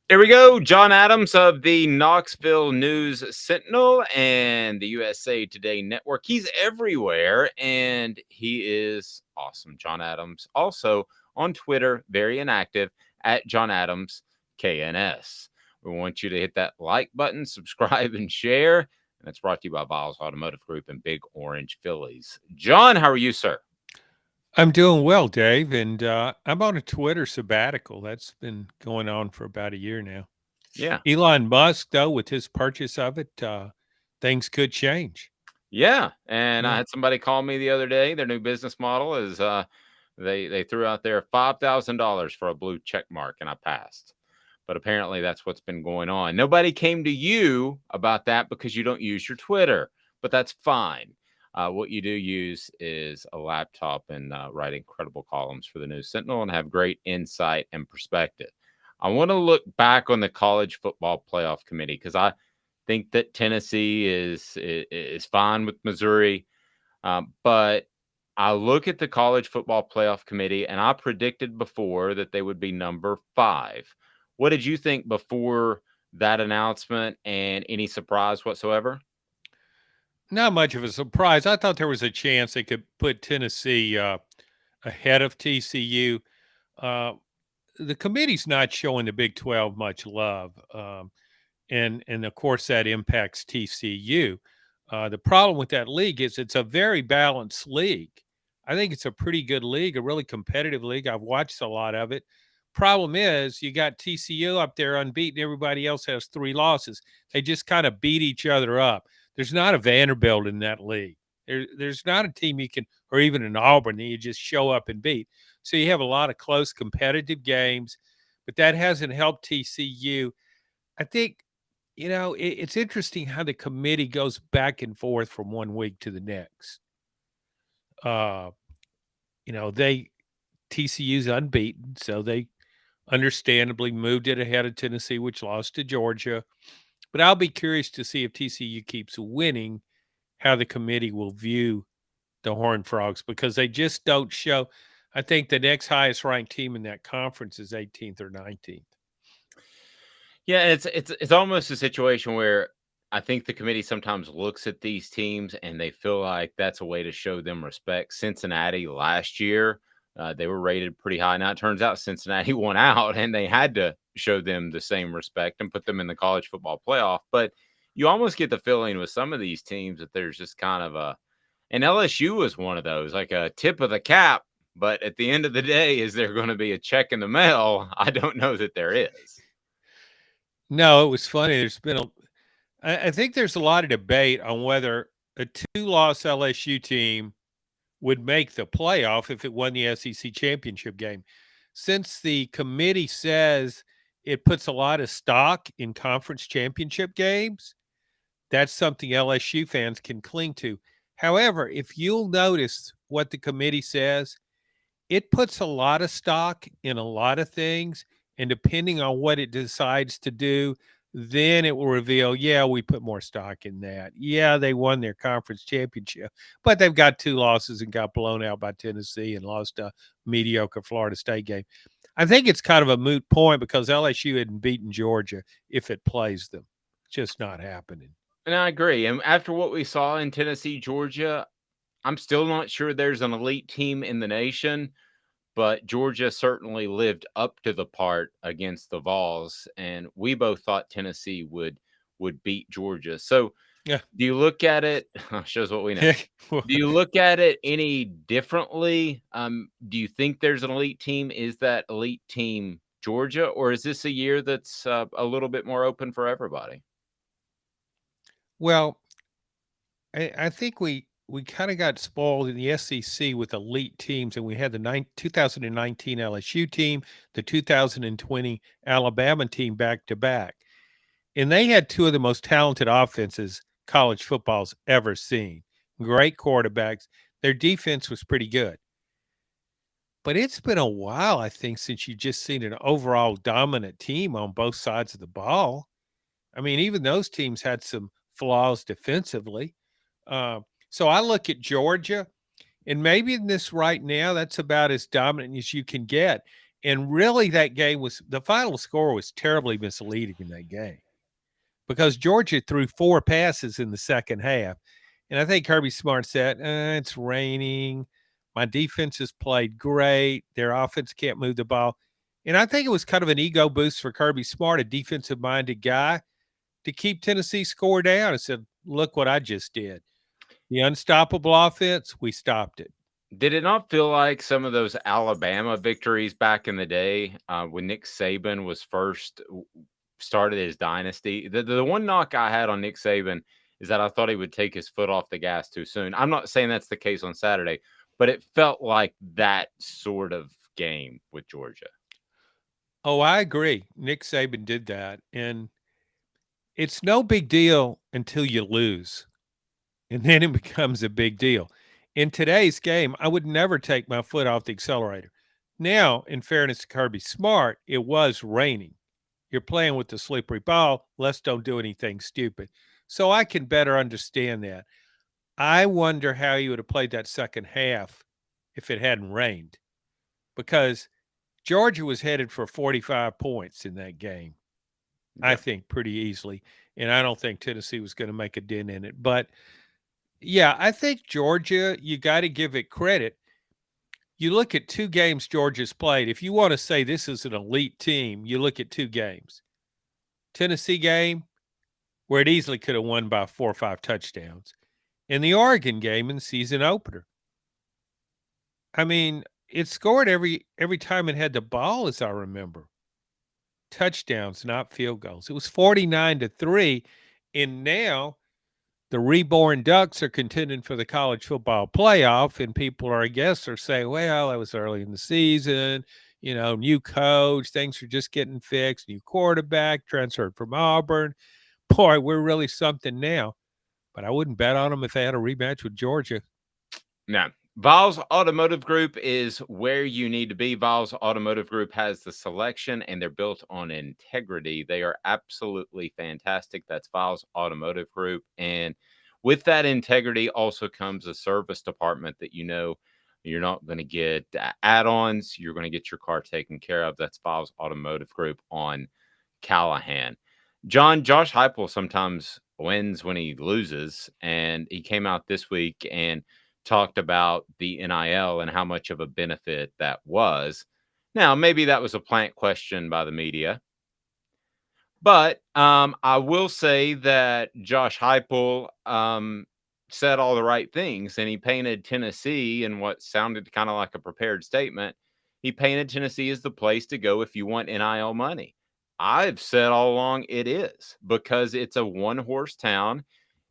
Here we go. John Adams of the Knoxville News Sentinel and the USA Today Network. He's everywhere and he is awesome. John Adams, also on Twitter, very inactive at John Adams KNS. We want you to hit that like button, subscribe, and share. And it's brought to you by Vols Automotive Group and Big Orange Phillies. John, how are you, sir? I'm doing well, Dave, and I'm on a Twitter sabbatical. That's been going on for about a year now. Yeah. Elon Musk, though, with his purchase of it, things could change. Yeah, and I Yeah. had somebody call me the other day. Their new business model is they threw out there $5,000 for a blue check mark, and I passed. But apparently, that's what's been going on. Nobody came to you about that because you don't use your Twitter, but that's fine. What you do use is a laptop and write incredible columns for the News Sentinel and have great insight and perspective. I want to look back on the college football playoff committee because I think that Tennessee is fine with Missouri, but I look at the college football playoff committee, and I predicted before that they would be number 5. What did you think before that announcement, and any surprise whatsoever? Not much of a surprise. I thought there was a chance they could put Tennessee ahead of TCU. Uh, the committee's not showing the Big 12 much love. And of course that impacts TCU. The problem with that league is it's a very balanced league. I think it's a pretty good league, a really competitive league. I've watched a lot of it. Problem is, you got TCU up there unbeaten. Everybody else has 3 losses. They just kind of beat each other up. There's not a Vanderbilt in that league. There's not a team you can, or even an Auburn that you just show up and beat. So you have a lot of close competitive games, but that hasn't helped TCU. I think it's interesting how the committee goes back and forth from one week to the next. Uh, they TCU's unbeaten, so they understandably moved it ahead of Tennessee, which lost to Georgia. But I'll be curious to see if TCU keeps winning, how the committee will view the Horned Frogs because they just don't show. I think the next highest ranked team in that conference is 18th or 19th. Yeah, it's almost a situation where I think the committee sometimes looks at these teams and they feel like that's a way to show them respect. Cincinnati last year, they were rated pretty high. Now it turns out Cincinnati won out and they had to show them the same respect and put them in the college football playoff. But you almost get the feeling with some of these teams that there's just kind of and LSU was one of those, like a tip of the cap. But at the end of the day, is there going to be a check in the mail? I don't know that there is. No, it was funny. I think there's a lot of debate on whether a 2-loss LSU team would make the playoff if it won the SEC championship game. Since the committee says it puts a lot of stock in conference championship games, that's something LSU fans can cling to. However, if you'll notice what the committee says, it puts a lot of stock in a lot of things. And depending on what it decides to do, then it will reveal, yeah, we put more stock in that. Yeah, they won their conference championship, but they've got 2 losses and got blown out by Tennessee and lost a mediocre Florida State game. I think it's kind of a moot point because LSU hadn't beaten Georgia if it plays them. It's just not happening. And I agree. And after what we saw in Tennessee, Georgia, I'm still not sure there's an elite team in the nation, but Georgia certainly lived up to the part against the Vols, and we both thought Tennessee would beat Georgia. So, Yeah. do you look at it? Shows what we know. Do you look at it any differently? Do you think there's an elite team? Is that elite team Georgia, or is this a year that's a little bit more open for everybody? Well, I think we kind of got spoiled in the SEC with elite teams, and we had the 2019 LSU team, the 2020 Alabama team back to back, and they had 2 of the most talented offenses college football's ever seen. Great quarterbacks. Their defense was pretty good. But it's been a while, I think, since you just seen an overall dominant team on both sides of the ball. I mean, even those teams had some flaws defensively. Uh, so I look at Georgia, and maybe in this right now, that's about as dominant as you can get. And really, that game was the final score was terribly misleading in that game because Georgia threw 4 passes in the second half. And I think Kirby Smart said, it's raining. My defense has played great. Their offense can't move the ball. And I think it was kind of an ego boost for Kirby Smart, a defensive minded guy, to keep Tennessee score down and said, look what I just did. The unstoppable offense, we stopped it. Did it not feel like some of those Alabama victories back in the day when Nick Saban was first started his dynasty? The one knock I had on Nick Saban is that I thought he would take his foot off the gas too soon. I'm not saying that's the case on Saturday, but it felt like that sort of game with Georgia. Oh, I agree. Nick Saban did that. And it's no big deal until you lose. And then it becomes a big deal. In today's game, I would never take my foot off the accelerator. Now, in fairness to Kirby Smart, it was raining. You're playing with the slippery ball. Let's don't do anything stupid. So I can better understand that. I wonder how he would have played that second half if it hadn't rained because Georgia was headed for 45 points in that game. I Yeah. think pretty easily. And I don't think Tennessee was going to make a dent in it. But yeah, I think Georgia, you got to give it credit. You look at 2 games Georgia's played. If you want to say this is an elite team, you look at 2 games. Tennessee game, where it easily could have won by 4 or 5 touchdowns, and the Oregon game in the season opener. I mean, it scored every time it had the ball, as I remember. Touchdowns, not field goals. It was 49-3, and now the reborn Ducks are contending for the college football playoff, and people are, I guess, are saying, well, that was early in the season, new coach, things are just getting fixed, new quarterback, transferred from Auburn. Boy, we're really something now. But I wouldn't bet on them if they had a rematch with Georgia. Now, Vols Automotive Group is where you need to be. Vols Automotive Group has the selection and they're built on integrity. They are absolutely fantastic. That's Vols Automotive Group. And with that integrity also comes a service department that you're not going to get add-ons. You're going to get your car taken care of. That's Vols Automotive Group on Callahan. Josh Heupel sometimes wins when he loses. And he came out this week and talked about the NIL and how much of a benefit that was. Now, maybe that was a plant question by the media, but I will say that Josh Heupel said all the right things, and he painted Tennessee in what sounded kind of like a prepared statement. He painted Tennessee as the place to go if you want NIL money. I've said all along it is because it's a one-horse town.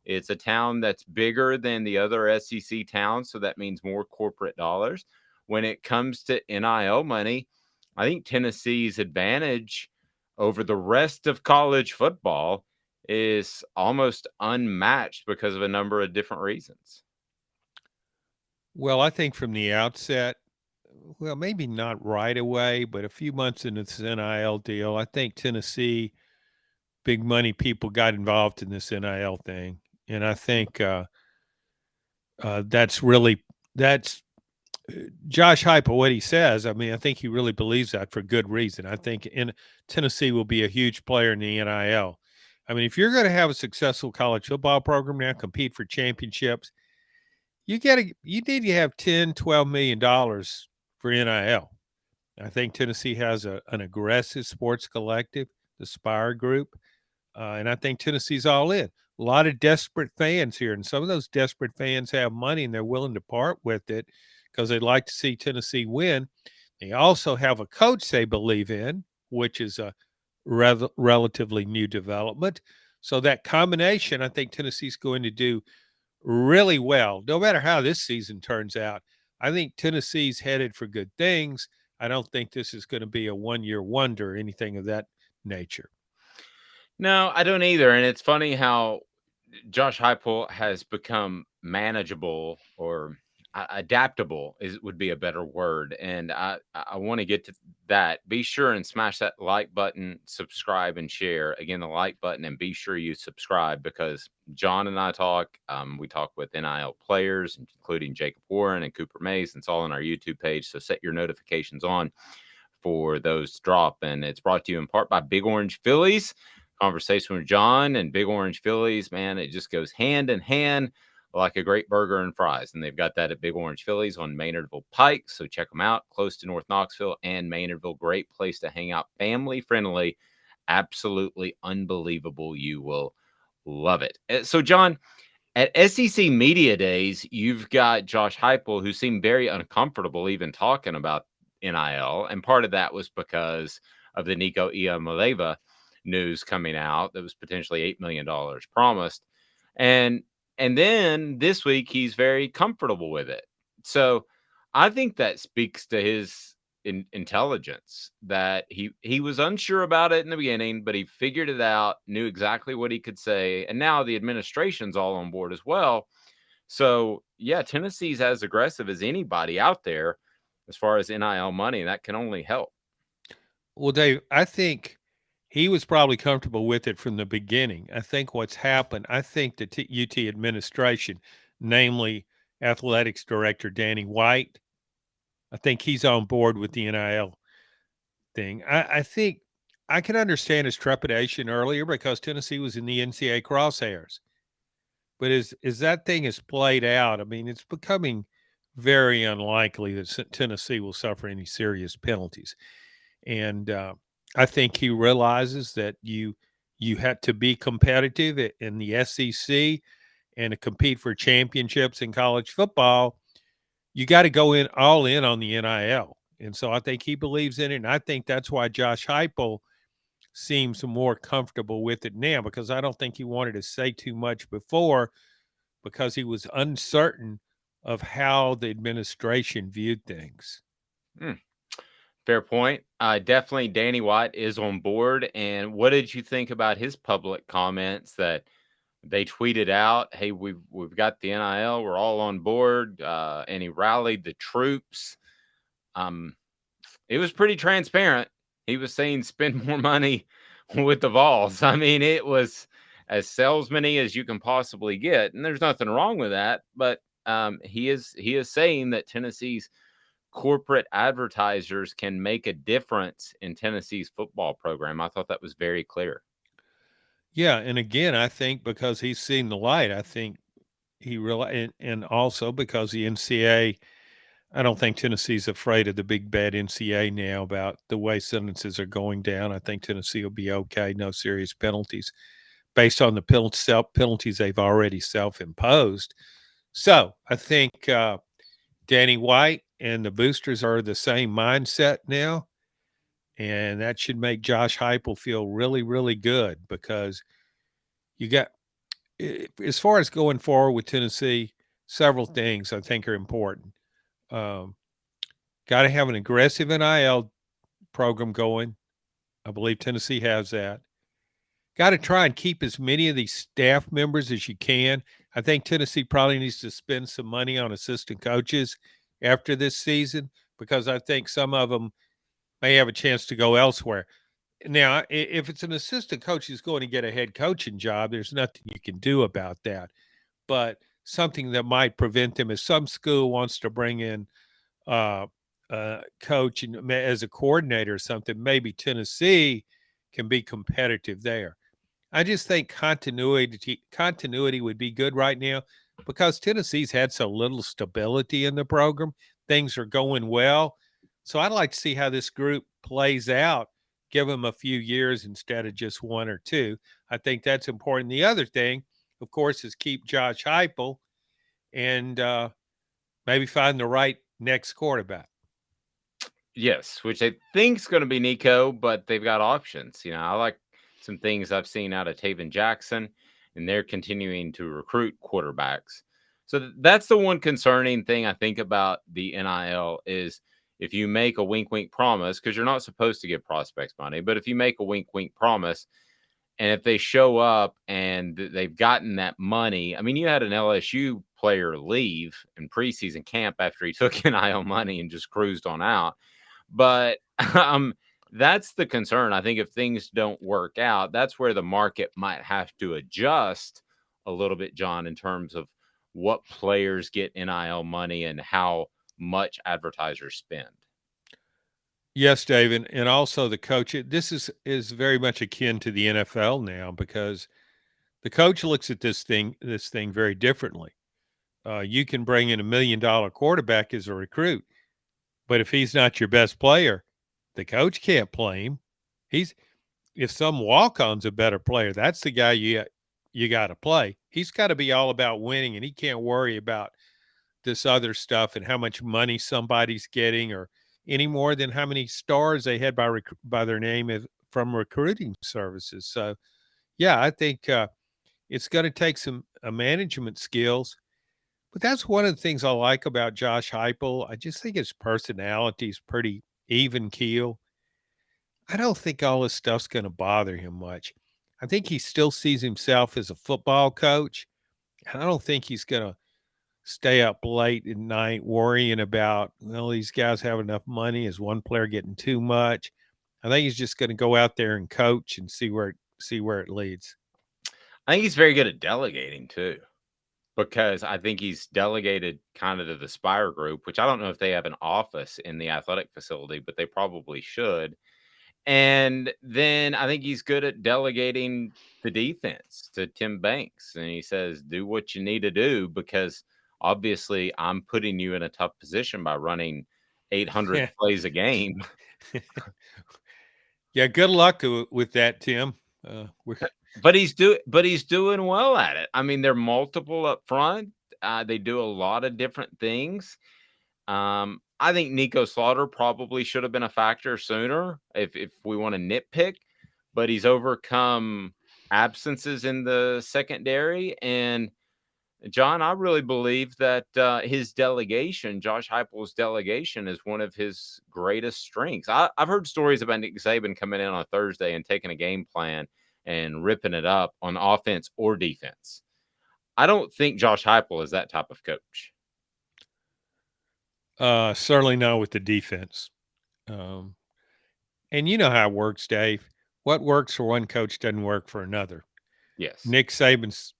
It's a town that's bigger than the other SEC towns, so that means more corporate dollars. When it comes to NIL money, I think Tennessee's advantage over the rest of college football is almost unmatched because of a number of different reasons. Well, I think from the outset, well, maybe not right away, but a few months into this NIL deal, I think Tennessee big money people got involved in this NIL thing, and I think that's Josh Heupel, what he says. I mean, I think he really believes that for good reason. I think in Tennessee will be a huge player in the NIL. I mean, if you're going to have a successful college football program now, compete for championships, you need to have 10, $12 million for NIL. I think Tennessee has an aggressive sports collective, the Spire Group, and I think Tennessee's all in. A lot of desperate fans here, and some of those desperate fans have money and they're willing to part with it because they'd like to see Tennessee win. They also have a coach they believe in, which is a relatively new development. So that combination, I think Tennessee's going to do really well, no matter how this season turns out. I think Tennessee's headed for good things. I don't think this is going to be a one-year wonder or anything of that nature. No, I don't either. And it's funny how Josh Heupel has become manageable or adaptable is would be a better word. And I want to get to that. Be sure and smash that like button, subscribe and share. Again, the like button, and be sure you subscribe because John and I talk. We talk with NIL players, including Jacob Warren and Cooper Mays. It's all on our YouTube page. So set your notifications on for those to drop. And it's brought to you in part by Big Orange Phillies. Conversation with John and Big Orange Phillies, man, it just goes hand in hand like a great burger and fries. And they've got that at Big Orange Phillies on Maynardville Pike. So check them out, close to North Knoxville and Maynardville. Great place to hang out, family friendly, absolutely unbelievable. You will love it. So, John, at SEC Media Days, you've got Josh Heupel, who seemed very uncomfortable even talking about NIL. And part of that was because of the Nico Iamaleava news coming out that was potentially $8 million promised. And then this week, he's very comfortable with it. So I think that speaks to his intelligence, that he was unsure about it in the beginning, but he figured it out, knew exactly what he could say, and now the administration's all on board as well. So yeah, Tennessee's as aggressive as anybody out there as far as NIL money, and that can only help. Well, Dave, I think he was probably comfortable with it from the beginning. I think what's happened, I think the UT administration, namely athletics director Danny White, I think he's on board with the NIL thing. I think I can understand his trepidation earlier because Tennessee was in the NCAA crosshairs. But as that thing is played out, I mean, it's becoming very unlikely that Tennessee will suffer any serious penalties. And I think he realizes that you had to be competitive in the SEC and to compete for championships in college football. You got to go in all in on the NIL. And so I think he believes in it. And I think that's why Josh Heupel seems more comfortable with it now, because I don't think he wanted to say too much before because he was uncertain of how the administration viewed things. Hmm. Fair point. Definitely Danny White is on board. And what did you think about his public comments that they tweeted out, "Hey, we've got the NIL, we're all on board," and he rallied the troops. Um, it was pretty transparent. He was saying spend more money with the Vols. I mean, it was as salesman-y as you can possibly get, and there's nothing wrong with that. But he is saying that Tennessee's corporate advertisers can make a difference in Tennessee's football program. I thought that was very clear. Yeah, and again, I think because he's seen the light, I think and also because the NCAA, I don't think Tennessee's afraid of the big bad NCAA now about the way sentences are going down. I think Tennessee will be okay, no serious penalties based on the penalties they've already self-imposed. So I think Danny White and the boosters are the same mindset now, and that should make Josh Heupel feel really, really good because you got as far as going forward with Tennessee, several things I think are important. Um, got to have an aggressive NIL program going. I believe Tennessee has that. Got to try and keep as many of these staff members as you can. I think Tennessee probably needs to spend some money on assistant coaches after this season because I think some of them may have a chance to go elsewhere. Now, if it's an assistant coach who's going to get a head coaching job, there's nothing you can do about that. But something that might prevent them is some school wants to bring in uh, coach and as a coordinator or something. Maybe Tennessee can be competitive there. I just think continuity would be good right now because Tennessee's had so little stability in the program. Things are going well. So I'd like to see how this group plays out. Give them a few years instead of just one or two. I think that's important. The other thing, of course, is keep Josh Heupel and maybe find the right next quarterback. Yes, which I think is going to be Nico, but they've got options. I like some things I've seen out of Taven Jackson, and they're continuing to recruit quarterbacks. So that's the one concerning thing I think about the NIL is if you make a wink wink promise, because you're not supposed to give prospects money, but if you make a wink wink promise, and if they show up and they've gotten that money, I mean, you had an LSU player leave in preseason camp after he took NIL money and just cruised on out. But that's the concern. I think if things don't work out, that's where the market might have to adjust a little bit, John, in terms of what players get NIL money and how much advertisers spend. Yes, David, and also the coach. This is very much akin to the NFL now because the coach looks at this thing very differently. You can bring in $1 million quarterback as a recruit, but if he's not your best player, the coach can't play him. He's if some walk-on's a better player, that's the guy you got to play. He's got to be all about winning, and he can't worry about this other stuff and how much money somebody's getting or any more than how many stars they had by their name from recruiting services. So, yeah, I think it's going to take some management skills. But that's one of the things I like about Josh Heupel. I just think his personality is pretty even keel. I don't think all this stuff's going to bother him much. I think he still sees himself as a football coach. And I don't think he's going to stay up late at night worrying about, well, these guys have enough money. Is one player getting too much? I think he's just going to go out there and coach and see where it leads. I think he's very good at delegating too, because I think he's delegated kind of to the Spire Group, which I don't know if they have an office in the athletic facility, but they probably should. And then I think he's good at delegating the defense to Tim Banks. And he says, do what you need to do because obviously I'm putting you in a tough position by running 800 Yeah. plays a game. Yeah, good luck with that, Tim. We're But he's doing well at it. I mean, they're multiple up front. They do a lot of different things. I think Nico Slaughter probably should have been a factor sooner if we want to nitpick, but he's overcome absences in the secondary. And John, I really believe that his delegation, Josh Heupel's delegation, is one of his greatest strengths. I've heard stories about Nick Saban coming in on a Thursday and taking a game plan and ripping it up on offense or defense. I don't think Josh Heupel is that type of coach. certainly not with the defense. Um, and you know how it works, Dave. What works for one coach doesn't work for another. Yes. Nick Saban's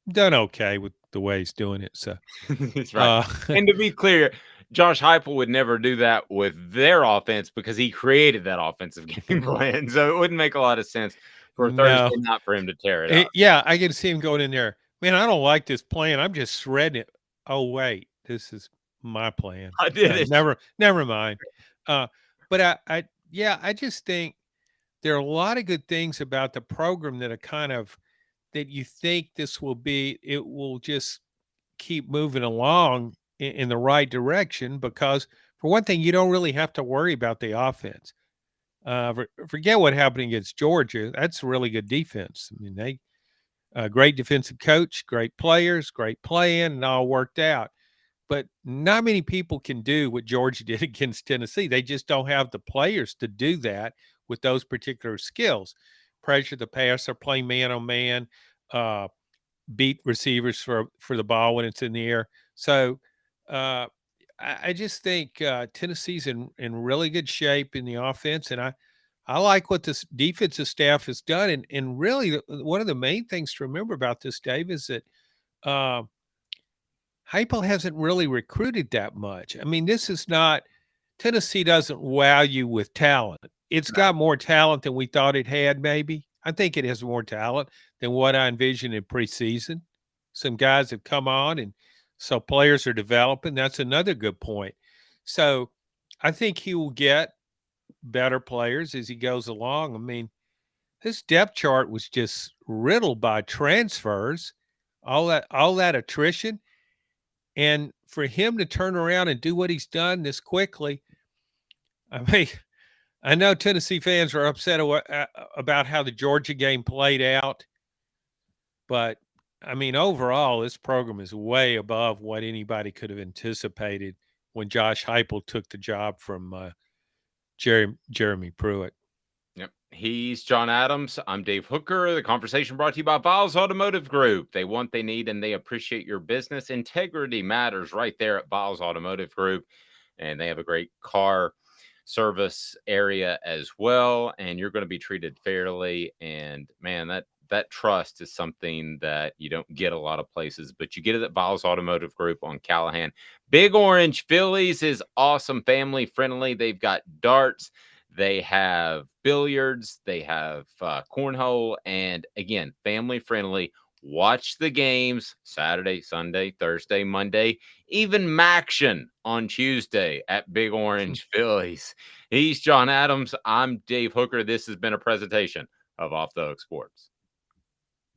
done okay with the way he's doing it. So, That's right. uh, And to be clear, Josh Heupel would never do that with their offense because he created that offensive game plan. So it wouldn't make a lot of sense for Thursday no, night for him to tear it up. yeah, I can see him going in there. Man, I don't like this plan. I'm just shredding it. Oh wait, this is my plan. I did it. Never mind. Uh, but yeah, I just think there are a lot of good things about the program that are kind of that you think this will be. It will just keep moving along in the right direction because, for one thing, you don't really have to worry about the offense. Forget what happened against Georgia. That's a really good defense. I mean, they great defensive coach, great players, great plan, and all worked out. But not many people can do what Georgia did against Tennessee. They just don't have the players to do that with those particular skills. Pressure the passer, play man on man, uh, beat receivers for the ball when it's in the air. So uh, I just think Tennessee's in really good shape in the offense, and I like what this defensive staff has done. And really, one of the main things to remember about this, Dave, is that uh, Heupel hasn't really recruited that much. I mean, this is not Tennessee doesn't wow you with talent. It's got more talent than we thought it had, maybe. I think it has more talent than what I envisioned in preseason. Some guys have come on, and so players are developing. That's another good point. So I think he will get better players as he goes along. I mean, his depth chart was just riddled by transfers, all that attrition, and for him to turn around and do what he's done this quickly, I mean, I know Tennessee fans are upset about how the Georgia game played out, but I mean, overall, this program is way above what anybody could have anticipated when Josh Heupel took the job from Jeremy Pruitt. Yep. He's John Adams. I'm Dave Hooker. The conversation brought to you by Vols Automotive Group. They want, they need, and they appreciate your business. Integrity matters right there at Vols Automotive Group. And they have a great car service area as well. And you're going to be treated fairly. And man, that trust is something that you don't get a lot of places, but you get it at Vols Automotive Group on Callahan. Big Orange Phillies is awesome, family friendly. They've got darts, they have billiards, they have cornhole, and again, family friendly. Watch the games Saturday, Sunday, Thursday, Monday, even Maction on Tuesday at Big Orange Phillies. He's John Adams. I'm Dave Hooker. This has been a presentation of Off the Hook Sports.